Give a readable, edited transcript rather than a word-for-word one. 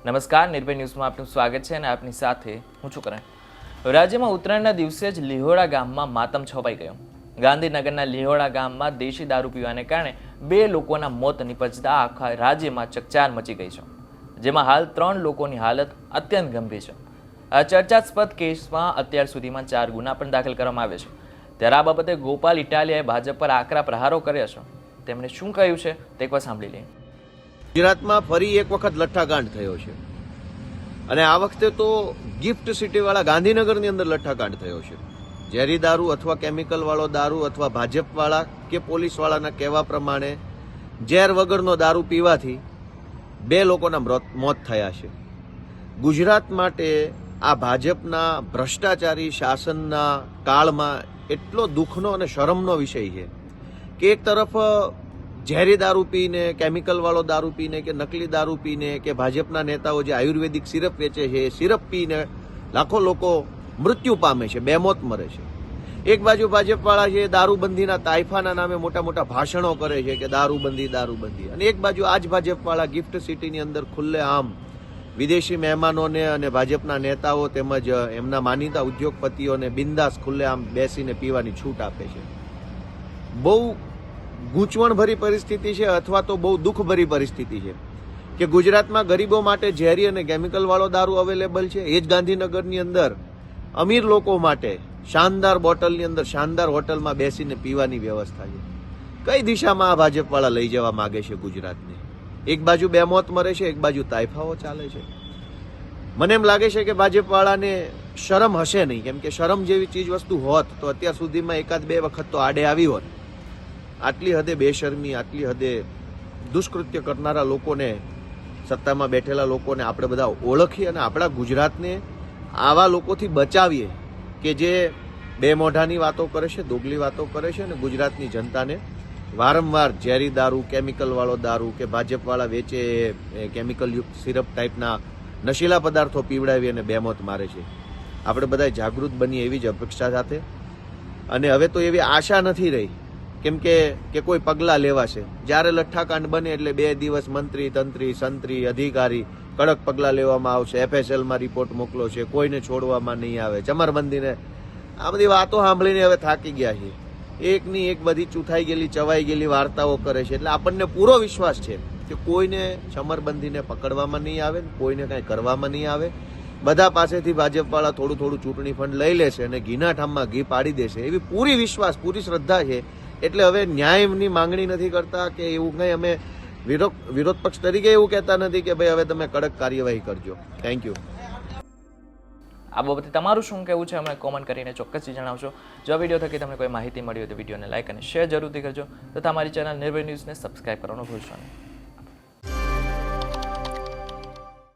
નમસ્કાર, નિર્ભય ન્યૂઝમાં આપનું સ્વાગત છે અને આપની સાથે હું છું કરણ। રાજ્યમાં ઉત્તરાયણના દિવસે જ લીહોડા ગામમાં માતમ છવાઈ ગયો। ગાંધીનગરના લીહોડા ગામમાં દેશી દારૂ પીવાને કારણે 2 લોકોના મોત નિપજતા આખા રાજ્યમાં ચકચાર મચી ગઈ છે, જેમાં હાલ 3 લોકોની હાલત અત્યંત ગંભીર છે। આ ચર્ચાસ્પદ કેસમાં અત્યાર સુધીમાં 4 ગુના પણ દાખલ કરવામાં આવ્યા છે। ત્યારે આ બાબતે ગોપાલ ઇટાલિયાએ ભાજપ પર આકરા પ્રહારો કર્યા છે। તેમણે શું કહ્યું છે તે એકવાર સાંભળી લઈએ। ગુજરાતમાં ફરી એક વખત લઠ્ઠાકાંડ થયો છે અને આ વખતે તો ગિફ્ટ સિટી વાળા ગાંધીનગરની અંદર લઠ્ઠાકાંડ થયો છે। ઝેરી દારૂ અથવા કેમિકલ વાળો દારૂ અથવા ભાજપ વાળા કે પોલીસ વાળાના કહેવા પ્રમાણે ઝેર વગરનો દારૂ પીવાથી 2 લોકોના મોત થયા છે। ગુજરાત માટે આ ભાજપના ભ્રષ્ટાચારી શાસનના કાળમાં એટલો દુઃખનો અને શરમનો વિષય છે કે એક તરફ ઝેરી દારૂ પીને, કેમિકલ વાળો દારૂ પીને કે નકલી દારૂ પીને કે ભાજપના નેતાઓ જે આયુર્વેદિક સિરપ વેચે છે એ સિરપ પીને લાખો લોકો મૃત્યુ પામે છે, બેમોત મરે છે। એક બાજુ ભાજપવાળા છે દારૂબંધીના તાઇફાના નામે મોટા મોટા ભાષણો કરે છે કે દારૂબંધી, અને એક બાજુ આ જ ભાજપવાળા ગિફ્ટ સિટીની અંદર ખુલ્લે આમ વિદેશી મહેમાનોને અને ભાજપના નેતાઓ તેમજ એમના માનીતા ઉદ્યોગપતિઓને બિંદાસ ખુલ્લે આમ બેસીને પીવાની છૂટ આપે છે। બહુ ગૂંચવણભરી પરિસ્થિતિ છે અથવા તો બહુ દુઃખભરી પરિસ્થિતિ છે કે ગુજરાતમાં ગરીબો માટે ઝેરી અને કેમિકલ વાળો દારૂ અવેલેબલ છે। એ જ ગાંધીનગરની અંદર અમીર લોકો માટે શાનદાર બોટલની અંદર શાનદાર હોટલમાં બેસીને પીવાની વ્યવસ્થા છે। કઈ દિશામાં આ ભાજપવાળા લઈ જવા માંગે છે ગુજરાતને? એક બાજુ બેમોત મરે છે, એક બાજુ તાઇફાઓ ચાલે છે। મને એમ લાગે છે કે ભાજપવાળાને શરમ હશે નહીં, કેમ કે શરમ જેવી ચીજ વસ્તુ હોત તો અત્યાર સુધીમાં 1-2 વખત તો આડે આવી હોત। આટલી હદે બેશરમી, આટલી હદે દુષ્કૃત્ય કરનારા લોકોને, સત્તામાં બેઠેલા લોકોને આપણે બધા ઓળખીએ અને આપણા ગુજરાતને આવા લોકોથી બચાવીએ કે જે બે મોઢાની વાતો કરે છે, દોગલી વાતો કરે છે અને ગુજરાતની જનતાને વારંવાર ઝેરી દારૂ, કેમિકલ વાળો દારૂ કે ભાજપવાળા વેચે કેમિકલ યુક્ત સિરપ ટાઈપના નશીલા પદાર્થો પીવડાવી અને બેમોત મારે છે। આપણે બધા જાગૃત બનીએ એવી જ અપેક્ષા સાથે, અને હવે તો એવી આશા નથી રહી કેમ કે કોઈ પગલાં લેવાશે। જ્યારે લઠ્ઠાકાંડ બને એટલે 2 દિવસ મંત્રી, તંત્રી, સંત્રી, અધિકારી કડક પગલાં લેવામાં આવશે, FSLમાં રિપોર્ટ મોકલો છે, કોઈને છોડવામાં નહીં આવે, ચમરબંધીને, આ બધી વાતો સાંભળીને હવે થાકી ગયા છે। એકની એક બધી ચૂથાઈ ગયેલી, ચવાઈ ગયેલી વાર્તાઓ કરે છે, એટલે આપણને પૂરો વિશ્વાસ છે કે કોઈને ચમરબંધીને પકડવામાં નહીં આવે, કોઈને કાંઈ કરવામાં નહીં આવે। બધા પાસેથી ભાજપવાળા થોડું ચૂંટણી ફંડ લઈ લેશે અને ઘીના ઠામમાં ઘી પાડી દેશે એવી પૂરી વિશ્વાસ, પૂરી શ્રદ્ધા છે। એટલે હવે ન્યાયની માંગણી નથી કરતા કે એવું કંઈ અમે વિરોધ પક્ષ તરીકે એવું કહેતા નથી કે ભાઈ હવે તમે કડક કાર્યવાહી કરજો। Thank you. આ બાબતે તમારું શું કહેવું છે અમને કોમેન્ટ કરીને ચોક્કસથી જણાવજો। જો આ વિડીયો થકી તમને કોઈ માહિતી મળી હોય તો વિડીયોને લાઇક અને શેર જરૂરથી કરજો તથા અમારી ચેનલ નિર્ભય ન્યૂઝને સબસ્ક્રાઇબ કરવાનું ભૂલશો નહીં।